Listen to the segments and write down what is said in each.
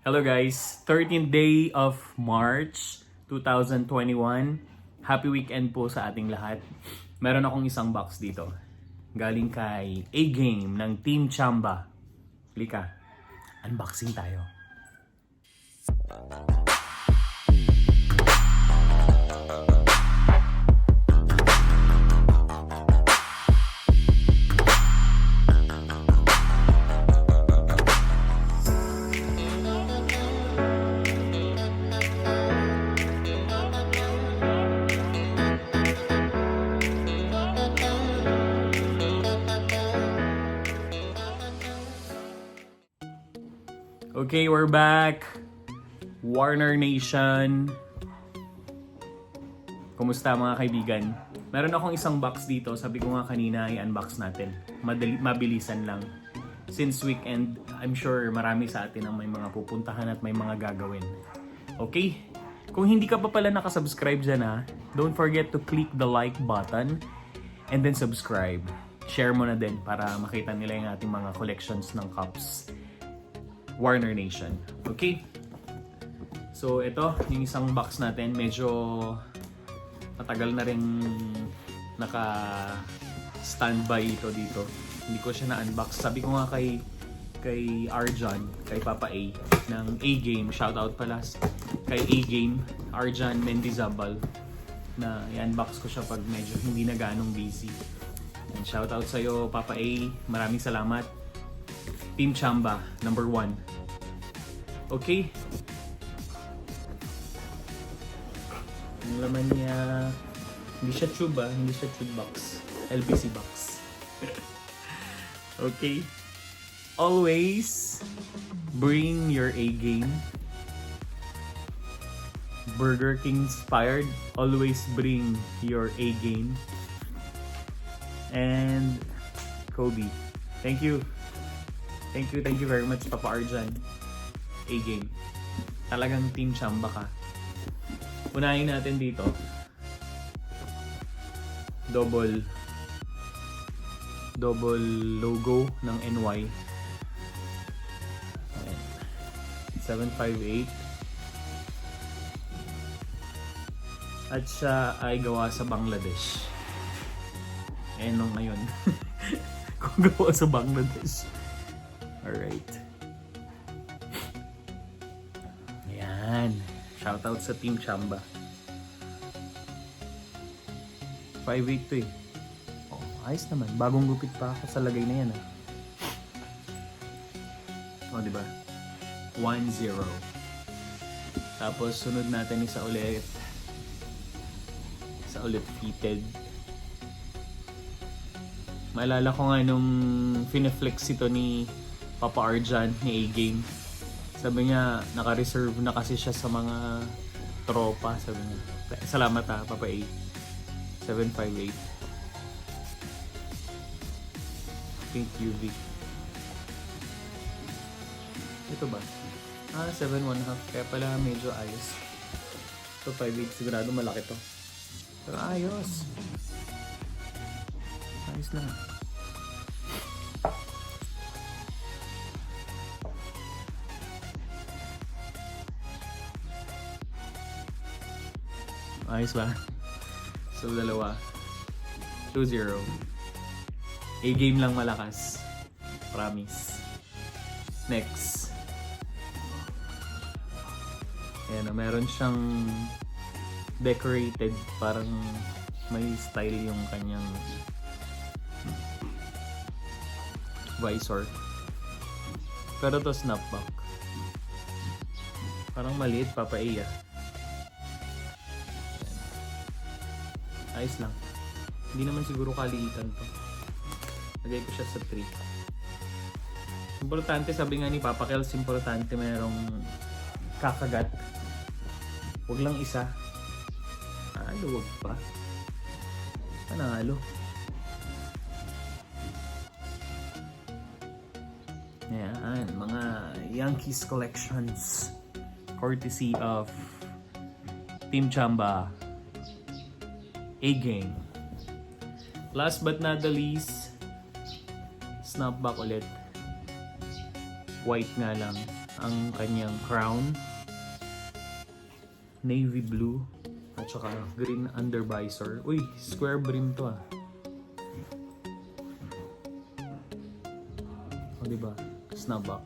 Hello guys, 13th day of March 2021. Happy weekend po sa ating lahat. Meron akong isang box dito. Galing kay A-Game ng Team Chamba. Lika, unboxing tayo. Okay, we're back. Warner Nation. Kumusta mga kaibigan? Meron akong isang box dito. Sabi ko nga kanina i-unbox natin. Mabilisan lang. Since weekend, I'm sure marami sa atin ang may mga pupuntahan at may mga gagawin. Okay? Kung hindi ka pa pala nakasubscribe dyan ha, don't forget to click the like button and then subscribe. Share mo na din para makita nila yung ating mga collections ng cups. Warner Nation. Okay? So, ito, yung isang box natin, medyo matagal na rin naka-standby ito dito. Hindi ko siya na-unbox. Sabi ko nga kay Arjan, kay Papa A, ng A-Game, shoutout pala kay A-Game, Arjan Mendizabal, na i-unbox ko siya pag medyo hindi na ganong busy. And shoutout sa'yo, Papa A, maraming salamat. Team Chamba, number 1. Okay? Ang laman niya, hindi siya tube hindi siya tube box. LPC box. Okay? Always bring your A game. Burger King inspired. Always bring your A game. And Kobe. Thank you. Thank you very much, Papa Arjan. A-Game. Talagang Team Chamba ka. Unahin natin dito. Double logo ng NY. Ayan. 758. At siya ay gawa sa Bangladesh. Ayan nung ngayon. Kung gawa sa Bangladesh. Alright. Ayan. Shoutout sa Team Chamba. 5'8" to eh. Oh, ayos naman. Bagong gupit pa ako sa lagay na yan ah. Oh, diba? 1-0. Tapos sunod natin isa ulit. Isa ulit fitted. Maalala ko nga nung fineflex ito ni Papa Arjan ni A-Game. Sabi niya, naka-reserve na kasi siya sa mga tropa. Sabi niya, salamat ha, Papa A. 758. Pink UV. Ito ba? 7.5. Kaya pala medyo ayos. Ito 5.8. Sigurado malaki to. Pero ayos. Ayos lang. Ayos ba? So, dalawa. 2-0. A-Game lang malakas. Promise. Next. Ayan, meron siyang decorated. Parang may style yung kanyang visor. Pero to snapback. Parang maliit, Papa A ah. Ayos lang. Hindi naman siguro kaliitan to. Lagay ko siya sa 3. Importante, sabi nga ni Papa Kels, importante mayroong kakagat. Huwag lang isa. Huwag pa. Panalo. Ayan, mga Yankees collections. Courtesy of Team Chamba. A-Game. Last but not the least, snapback ulit. White nga lang ang kanyang crown. Navy blue. At saka green undervisor. Uy, square brim to ah. O diba? Snubback.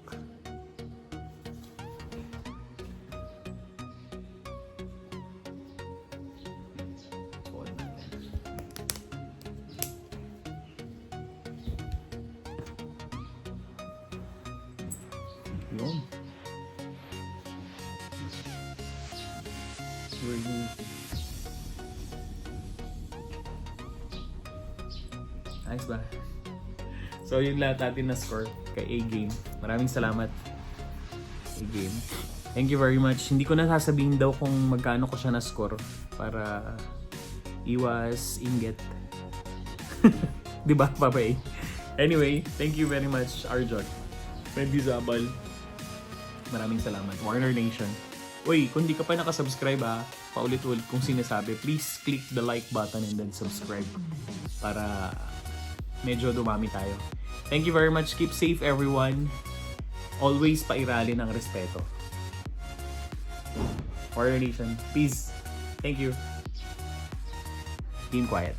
Suot natin. Yun. Very easy. Nice ba? So yun lahat natin na score kay A-Game. Maraming salamat A-Game. Thank you very much. Hindi ko na sasabihin daw kung magkano ko siya na score para iwas inggit. Diba, Papa A? Anyway, thank you very much, Arjun. Wendy Zabal. Maraming salamat. Warner Nation. Uy, kung di ka pa nakasubscribe paulit-ulit kung sinasabi, please click the like button and then subscribe para medyo dumami tayo. Thank you very much. Keep safe everyone. Always pairali ng respeto. Warner Nation. Peace. Thank you. Being quiet.